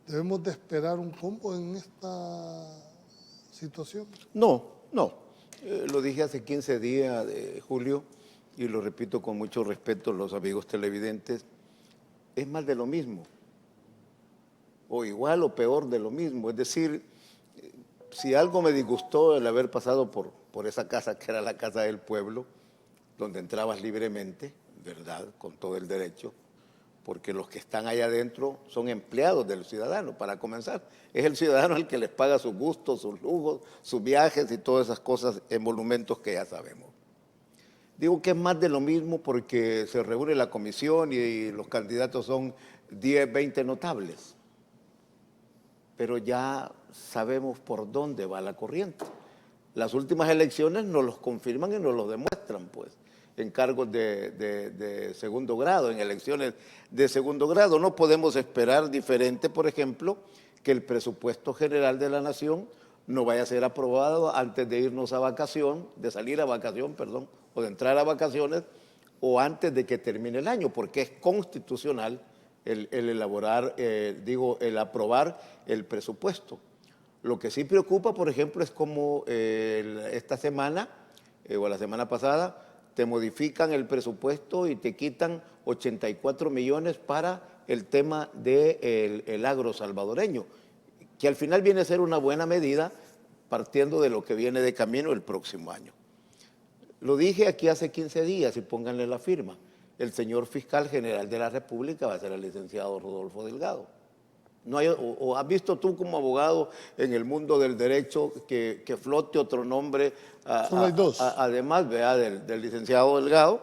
¿Debemos de esperar un combo en esta situación? No, no. Lo dije hace 15 días, Julio, y lo repito con mucho respeto a los amigos televidentes, es más de lo mismo, o igual o peor de lo mismo. Es decir, si algo me disgustó el haber pasado por esa casa que era la casa del pueblo, donde entrabas libremente, ¿verdad?, con todo el derecho, porque los que están allá adentro son empleados del ciudadano, para comenzar. Es el ciudadano el que les paga sus gustos, sus lujos, sus viajes y todas esas cosas en monumentos que ya sabemos. Digo que es más de lo mismo porque se reúne la comisión y los candidatos son 10, 20 notables. Pero ya sabemos por dónde va la corriente. Las últimas elecciones nos los confirman y nos lo demuestran, pues, en cargos de segundo grado, en elecciones de segundo grado. No podemos esperar diferente, por ejemplo, que el presupuesto general de la nación no vaya a ser aprobado antes de irnos a vacación, de salir a vacación, perdón, o de entrar a vacaciones, o antes de que termine el año, porque es constitucional el elaborar, el aprobar el presupuesto. Lo que sí preocupa, por ejemplo, es como esta semana o la semana pasada te modifican el presupuesto y te quitan 84 millones para el tema del agro salvadoreño, que al final viene a ser una buena medida partiendo de lo que viene de camino el próximo año. Lo dije aquí hace 15 días y pónganle la firma. El señor fiscal general de la República va a ser el licenciado Rodolfo Delgado. No hay, o has visto tú como abogado en el mundo del derecho que flote otro nombre, Solo hay dos. además del licenciado Delgado,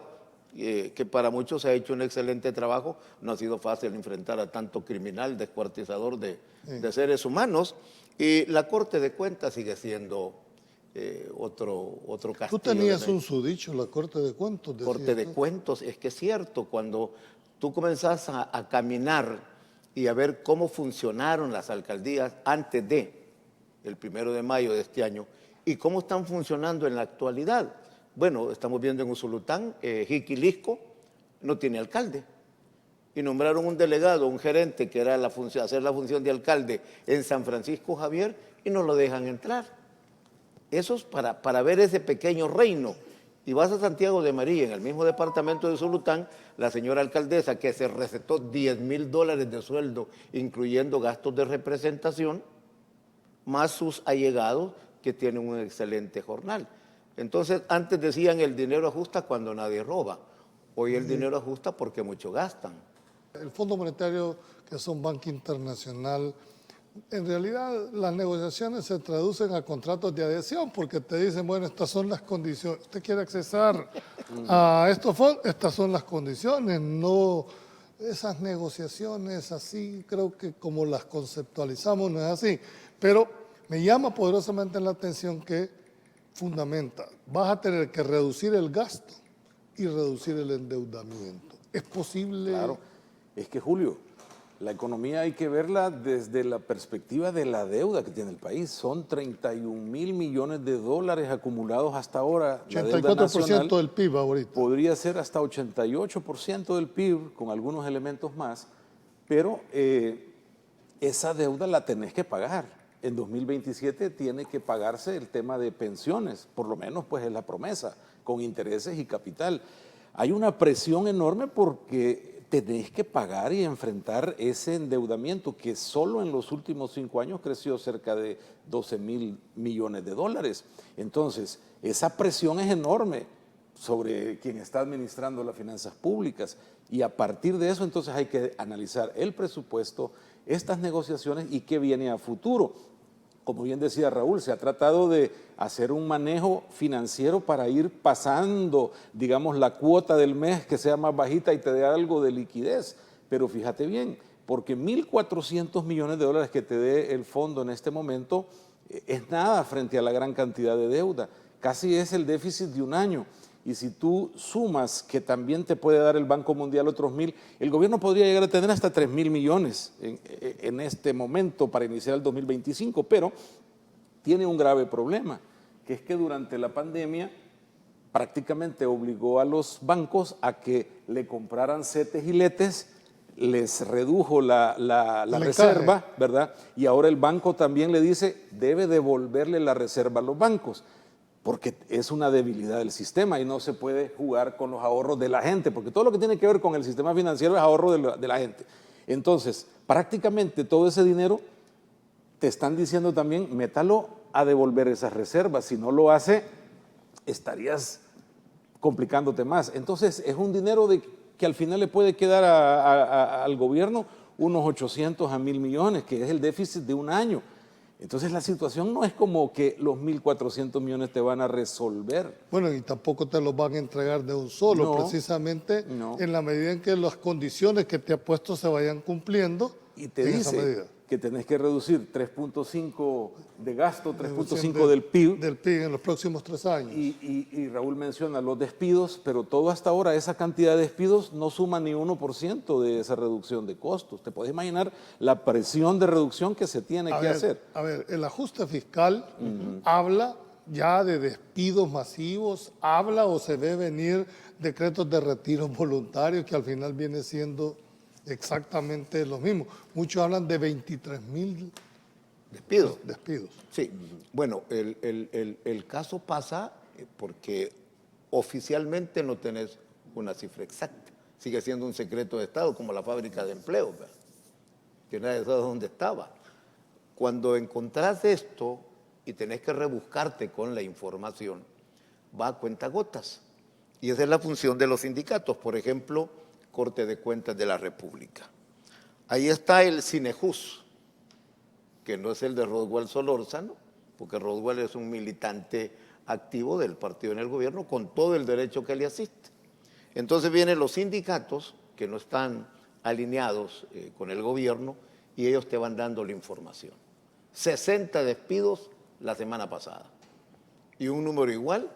que para muchos ha hecho un excelente trabajo. No ha sido fácil enfrentar a tanto criminal, descuartizador de seres humanos. Y la Corte de Cuentas sigue siendo otro castillo. Tú tenías un sudicho, la Corte de Cuentos. Corte de Cuentos, es que es cierto, cuando tú comenzás a caminar y a ver cómo funcionaron las alcaldías antes de el 1 de mayo de este año y cómo están funcionando en la actualidad. Bueno, estamos viendo en Usulután, Jiquilisco no tiene alcalde y nombraron un delegado, un gerente que era hacer la función de alcalde en San Francisco Javier y no lo dejan entrar. Eso es para ver ese pequeño reino. Y vas a Santiago de María, en el mismo departamento de Usulután, la señora alcaldesa que se recetó $10,000 de sueldo, incluyendo gastos de representación, más sus allegados que tienen un excelente jornal. Entonces, antes decían el dinero ajusta cuando nadie roba. Hoy el dinero ajusta porque mucho gastan. El Fondo Monetario, que es un banco internacional, en realidad las negociaciones se traducen a contratos de adhesión porque te dicen, bueno, estas son las condiciones. Usted quiere accesar a estos fondos, estas son las condiciones. No, esas negociaciones así, creo que como las conceptualizamos no es así. Pero me llama poderosamente la atención que fundamenta, vas a tener que reducir el gasto y reducir el endeudamiento. ¿Es posible? Claro, es que Julio, la economía hay que verla desde la perspectiva de la deuda que tiene el país. Son 31,000 millones de dólares acumulados hasta ahora. 84% del PIB ahorita. Podría ser hasta 88% del PIB, con algunos elementos más, pero esa deuda la tenés que pagar. En 2027 tiene que pagarse el tema de pensiones, por lo menos pues es la promesa, con intereses y capital. Hay una presión enorme porque tenés que pagar y enfrentar ese endeudamiento que solo en los últimos 5 años creció cerca de 12,000 millones de dólares. Entonces, esa presión es enorme sobre quien está administrando las finanzas públicas y a partir de eso entonces hay que analizar el presupuesto, estas negociaciones y qué viene a futuro. Como bien decía Raúl, se ha tratado de hacer un manejo financiero para ir pasando, digamos, la cuota del mes que sea más bajita y te dé algo de liquidez. Pero fíjate bien, porque 1.400 millones de dólares que te dé el fondo en este momento es nada frente a la gran cantidad de deuda. Casi es el déficit de un año. Y si tú sumas que también te puede dar el Banco Mundial otros 1.000, el gobierno podría llegar a tener hasta 3,000 millones en este momento para iniciar el 2025, pero tiene un grave problema, que es que durante la pandemia prácticamente obligó a los bancos a que le compraran CETES y LETES les redujo la Le reserva, cae. ¿verdad? Y ahora el banco también le dice, debe devolverle la reserva a los bancos, porque es una debilidad del sistema y no se puede jugar con los ahorros de la gente, porque todo lo que tiene que ver con el sistema financiero es ahorro de la gente. Entonces, prácticamente todo ese dinero te están diciendo también, métalo a devolver esas reservas. Si no lo hace, estarías complicándote más. Entonces, es un dinero que al final le puede quedar al gobierno unos 800 a 1.000 millones, que es el déficit de un año. Entonces, la situación no es como que los 1.400 millones te van a resolver. Bueno, y tampoco te los van a entregar de un solo, No, precisamente no. en la medida en que las condiciones que te ha puesto se vayan cumpliendo Y te en esa dice medida. que tenés que reducir 3.5 de gasto, 3.5 del PIB. Del PIB en los próximos 3 años. Y Raúl menciona los despidos, pero todo hasta ahora, esa cantidad de despidos no suma ni 1% de esa reducción de costos. Te puedes imaginar la presión de reducción que se tiene que hacer. A ver, el ajuste fiscal habla ya de despidos masivos, habla o se ve venir decretos de retiro voluntarios que al final viene siendo exactamente lo mismo. Muchos hablan de 23.000 Despido. despidos. Sí, bueno, el caso pasa porque oficialmente no tenés una cifra exacta. Sigue siendo un secreto de Estado, como la fábrica de empleo, ¿verdad? Que nadie sabe dónde estaba. Cuando encontrás esto y tenés que rebuscarte con la información, va a cuentagotas. Y esa es la función de los sindicatos. Por ejemplo, Corte de Cuentas de la República. Ahí está el Cinejus, que no es el de Roswell Solórzano, porque Roswell es un militante activo del partido en el gobierno con todo el derecho que le asiste. Entonces vienen los sindicatos que no están alineados con el gobierno y ellos te van dando la información. 60 despidos la semana pasada y un número igual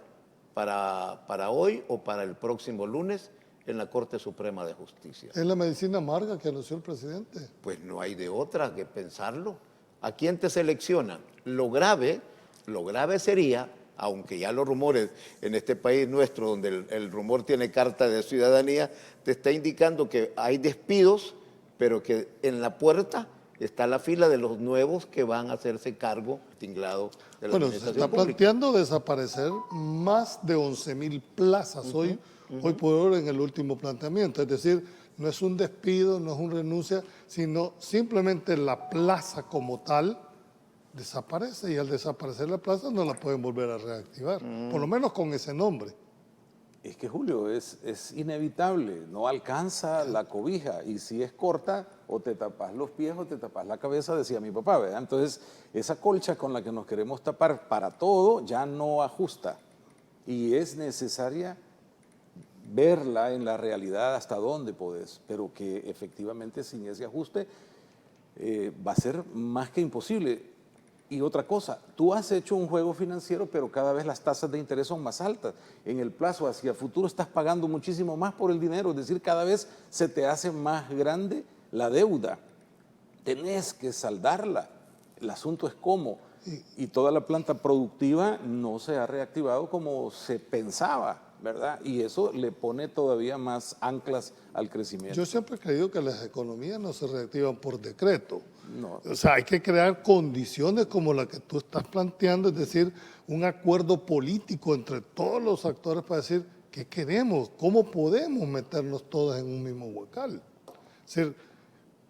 para hoy o para el próximo lunes en la Corte Suprema de Justicia. Es la medicina amarga que anunció el presidente. Pues no hay de otra que pensarlo. ¿A quién te seleccionan? Lo grave sería, aunque ya los rumores en este país nuestro, donde el rumor tiene carta de ciudadanía, te está indicando que hay despidos, pero que en la puerta está la fila de los nuevos que van a hacerse cargo tinglado de la Bueno, se administración está pública. planteando desaparecer más de 11.000 plazas hoy por hoy en el último planteamiento. Es decir, no es un despido, no es una renuncia, sino simplemente la plaza como tal desaparece y al desaparecer la plaza no la pueden volver a reactivar, por lo menos con ese nombre. Es que, Julio, es inevitable, no alcanza la cobija y si es corta, o te tapas los pies o te tapas la cabeza, decía mi papá, ¿verdad? Entonces, esa colcha con la que nos queremos tapar para todo ya no ajusta y es necesaria verla en la realidad hasta dónde podés, pero que efectivamente sin ese ajuste va a ser más que imposible. Y otra cosa, tú has hecho un juego financiero, pero cada vez las tasas de interés son más altas. En el plazo hacia futuro estás pagando muchísimo más por el dinero, es decir, cada vez se te hace más grande la deuda. Tenés que saldarla. El asunto es cómo. Y toda la planta productiva no se ha reactivado como se pensaba, ¿verdad? Y eso le pone todavía más anclas al crecimiento. Yo siempre he creído que las economías no se reactivan por decreto. No. O sea, hay que crear condiciones como la que tú estás planteando, es decir, un acuerdo político entre todos los actores para decir qué queremos, cómo podemos meternos todos en un mismo huacal. Es decir,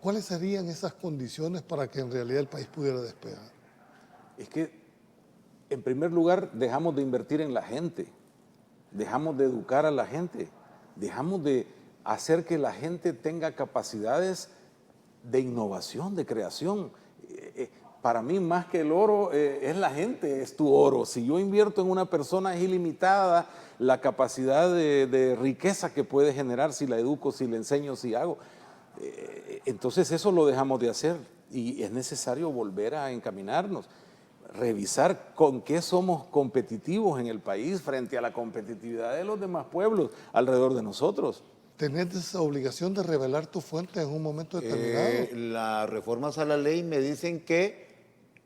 ¿cuáles serían esas condiciones para que en realidad el país pudiera despegar? Es que, en primer lugar, dejamos de invertir en la gente, dejamos de educar a la gente, dejamos de hacer que la gente tenga capacidades de innovación, de creación. Para mí, más que el oro, es la gente, es tu oro. Si yo invierto en una persona, es ilimitada la capacidad de riqueza que puede generar si la educo, si le enseño, si hago. Entonces, eso lo dejamos de hacer y es necesario volver a encaminarnos. Revisar con qué somos competitivos en el país frente a la competitividad de los demás pueblos alrededor de nosotros. ¿Tenés esa obligación de revelar tu fuente en un momento determinado? Las reformas a la ley me dicen que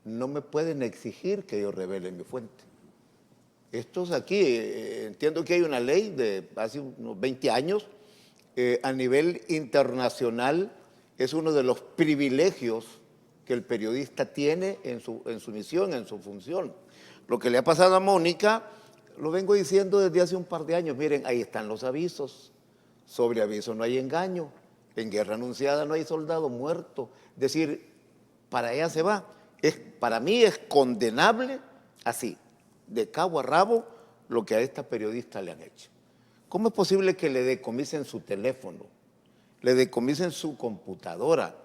no me pueden exigir que yo revele mi fuente. Estos aquí, entiendo que hay una ley de hace unos 20 años, a nivel internacional es uno de los privilegios que el periodista tiene en su misión, en su función. Lo que le ha pasado a Mónica, lo vengo diciendo desde hace un par de años. Miren, ahí están los avisos. Sobre aviso no hay engaño. En guerra anunciada no hay soldado muerto. Es decir, para ella se va. Para mí es condenable, así, de cabo a rabo, lo que a esta periodista le han hecho. ¿Cómo es posible que le decomisen su teléfono, le decomisen su computadora?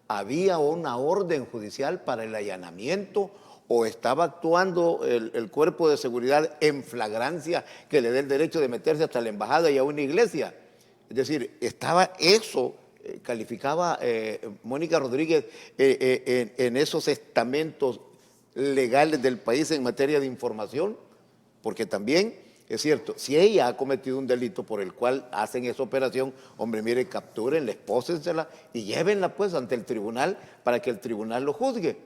¿Había una orden judicial para el allanamiento o estaba actuando el cuerpo de seguridad en flagrancia que le dé el derecho de meterse hasta la embajada y a una iglesia? Es decir, estaba eso, calificaba Mónica Rodríguez en esos estamentos legales del país en materia de información, porque también es cierto, si ella ha cometido un delito por el cual hacen esa operación, hombre, mire, captúrenla, espósensela y llévenla pues ante el tribunal para que el tribunal lo juzgue.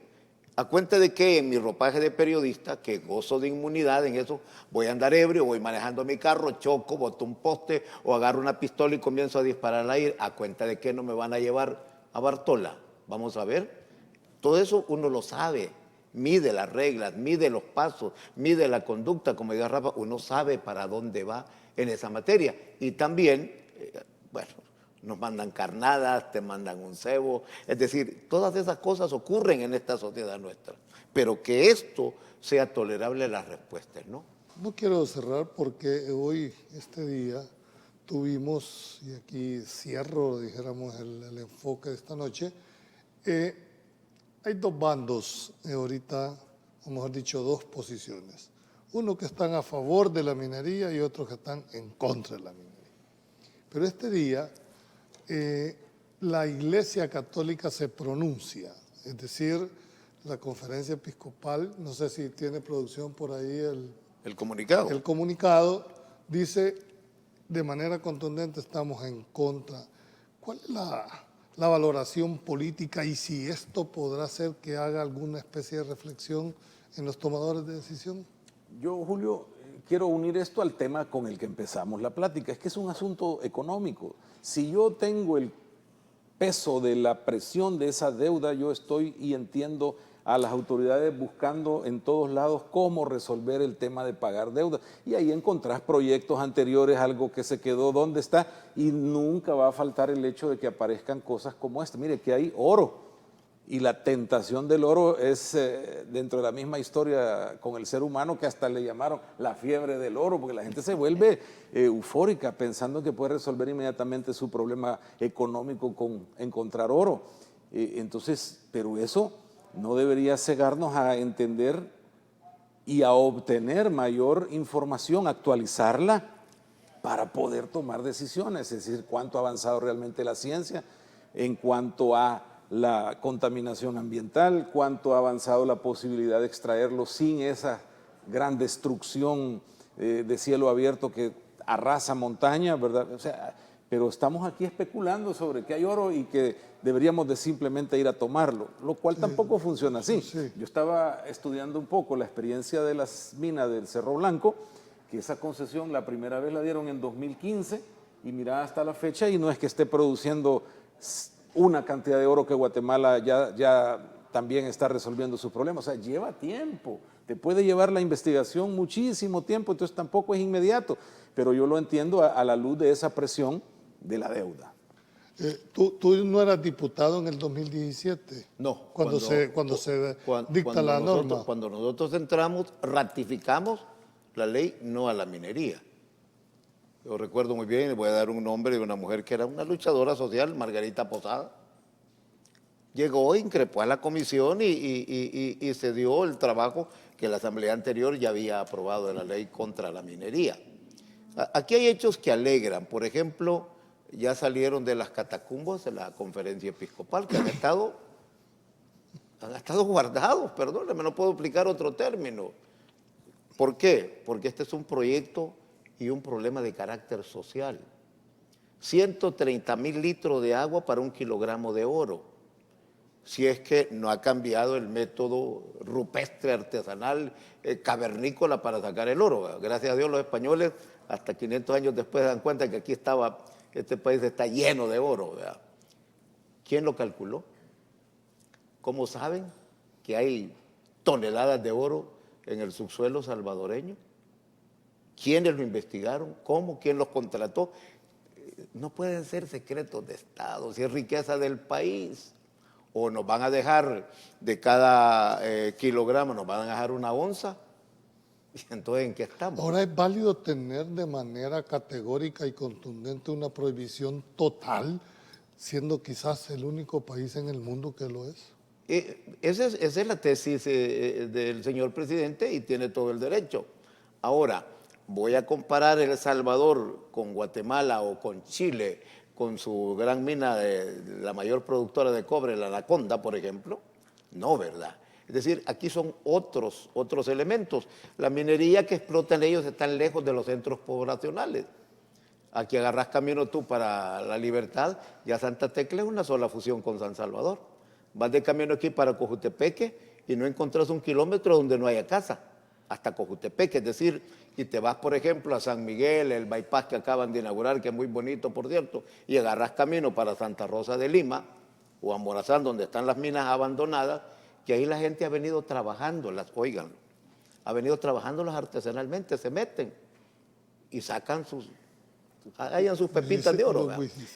A cuenta de que en mi ropaje de periodista, que gozo de inmunidad en eso, voy a andar ebrio, voy manejando mi carro, choco, boto un poste o agarro una pistola y comienzo a disparar al aire, a cuenta de que no me van a llevar a Bartola. Vamos a ver. Todo eso uno lo sabe. Mide las reglas, mide los pasos, mide la conducta, como diga Rafa, uno sabe para dónde va en esa materia. Y también, bueno, nos mandan carnadas, te mandan un cebo, es decir, todas esas cosas ocurren en esta sociedad nuestra. Pero que esto sea tolerable las respuestas, ¿no? No quiero cerrar porque hoy, este día, tuvimos, y aquí cierro, dijéramos, el enfoque de esta noche, hay dos bandos ahorita, o mejor dicho, dos posiciones. Uno que están a favor de la minería y otros que están en contra de la minería. Pero este día la Iglesia Católica se pronuncia, es decir, la Conferencia Episcopal, no sé si tiene producción por ahí el comunicado. El comunicado dice de manera contundente estamos en contra. ¿Cuál es la valoración política y si esto podrá hacer que haga alguna especie de reflexión en los tomadores de decisión? Yo, Julio, quiero unir esto al tema con el que empezamos la plática. Es que es un asunto económico. Si yo tengo el peso de la presión de esa deuda, yo estoy y entiendo a las autoridades buscando en todos lados cómo resolver el tema de pagar deuda. Y ahí encontrás proyectos anteriores, algo que se quedó donde está, y nunca va a faltar el hecho de que aparezcan cosas como esta. Mire, que hay oro, y la tentación del oro es dentro de la misma historia con el ser humano, que hasta le llamaron la fiebre del oro, porque la gente se vuelve eufórica pensando que puede resolver inmediatamente su problema económico con encontrar oro. Entonces, pero eso no debería cegarnos a entender y a obtener mayor información, actualizarla para poder tomar decisiones, es decir, cuánto ha avanzado realmente la ciencia en cuanto a la contaminación ambiental, cuánto ha avanzado la posibilidad de extraerlo sin esa gran destrucción de cielo abierto que arrasa montaña, ¿verdad? O sea, pero estamos aquí especulando sobre que hay oro y que deberíamos de simplemente ir a tomarlo, lo cual tampoco funciona así. Sí. Yo estaba estudiando un poco la experiencia de las minas del Cerro Blanco, que esa concesión la primera vez la dieron en 2015 y mira hasta la fecha y no es que esté produciendo una cantidad de oro que Guatemala ya también está resolviendo sus problemas. O sea, lleva tiempo, te puede llevar la investigación muchísimo tiempo, entonces tampoco es inmediato, pero yo lo entiendo a la luz de esa presión de la deuda. ¿Tú no eras diputado en el 2017? No. Cuando se dicta la norma. Cuando nosotros entramos, ratificamos la ley no a la minería. Yo recuerdo muy bien, le voy a dar un nombre de una mujer que era una luchadora social, Margarita Posada. Llegó, increpó a la comisión y se dio el trabajo que la asamblea anterior ya había aprobado de la ley contra la minería. Aquí hay hechos que alegran. Por ejemplo, ya salieron de las catacumbas de la conferencia episcopal, que han estado guardados, perdóneme, no puedo aplicar otro término. ¿Por qué? Porque este es un proyecto y un problema de carácter social. 130,000 litros de agua para 1 kilogramo de oro. Si es que no ha cambiado el método rupestre, artesanal, cavernícola para sacar el oro. Gracias a Dios los españoles, hasta 500 años después, se dan cuenta que aquí este país está lleno de oro, ¿verdad? ¿Quién lo calculó? ¿Cómo saben que hay toneladas de oro en el subsuelo salvadoreño? ¿Quiénes lo investigaron? ¿Cómo? ¿Quién los contrató? No pueden ser secretos de Estado, si es riqueza del país. O nos van a dejar de cada kilogramo, nos van a dejar una onza. ¿Y entonces en qué estamos? Ahora es válido tener de manera categórica y contundente una prohibición total, siendo quizás el único país en el mundo que lo es. Esa es la tesis del señor presidente y tiene todo el derecho. Ahora, voy a comparar El Salvador con Guatemala o con Chile, con su gran mina, la mayor productora de cobre, la Anaconda, por ejemplo. No, ¿verdad? Es decir, aquí son otros elementos. La minería que explotan ellos están lejos de los centros poblacionales. Aquí agarras camino tú para La Libertad, ya Santa Tecla es una sola fusión con San Salvador. Vas de camino aquí para Cojutepeque y no encontrás un kilómetro donde no haya casa, hasta Cojutepeque, es decir, y te vas, por ejemplo, a San Miguel, el bypass que acaban de inaugurar, que es muy bonito, por cierto, y agarras camino para Santa Rosa de Lima o a Morazán, donde están las minas abandonadas, que ahí la gente ha venido trabajándolas, oigan, ha venido trabajándolas artesanalmente, se meten y sacan hallan sus pepitas de oro. ¿Verdad?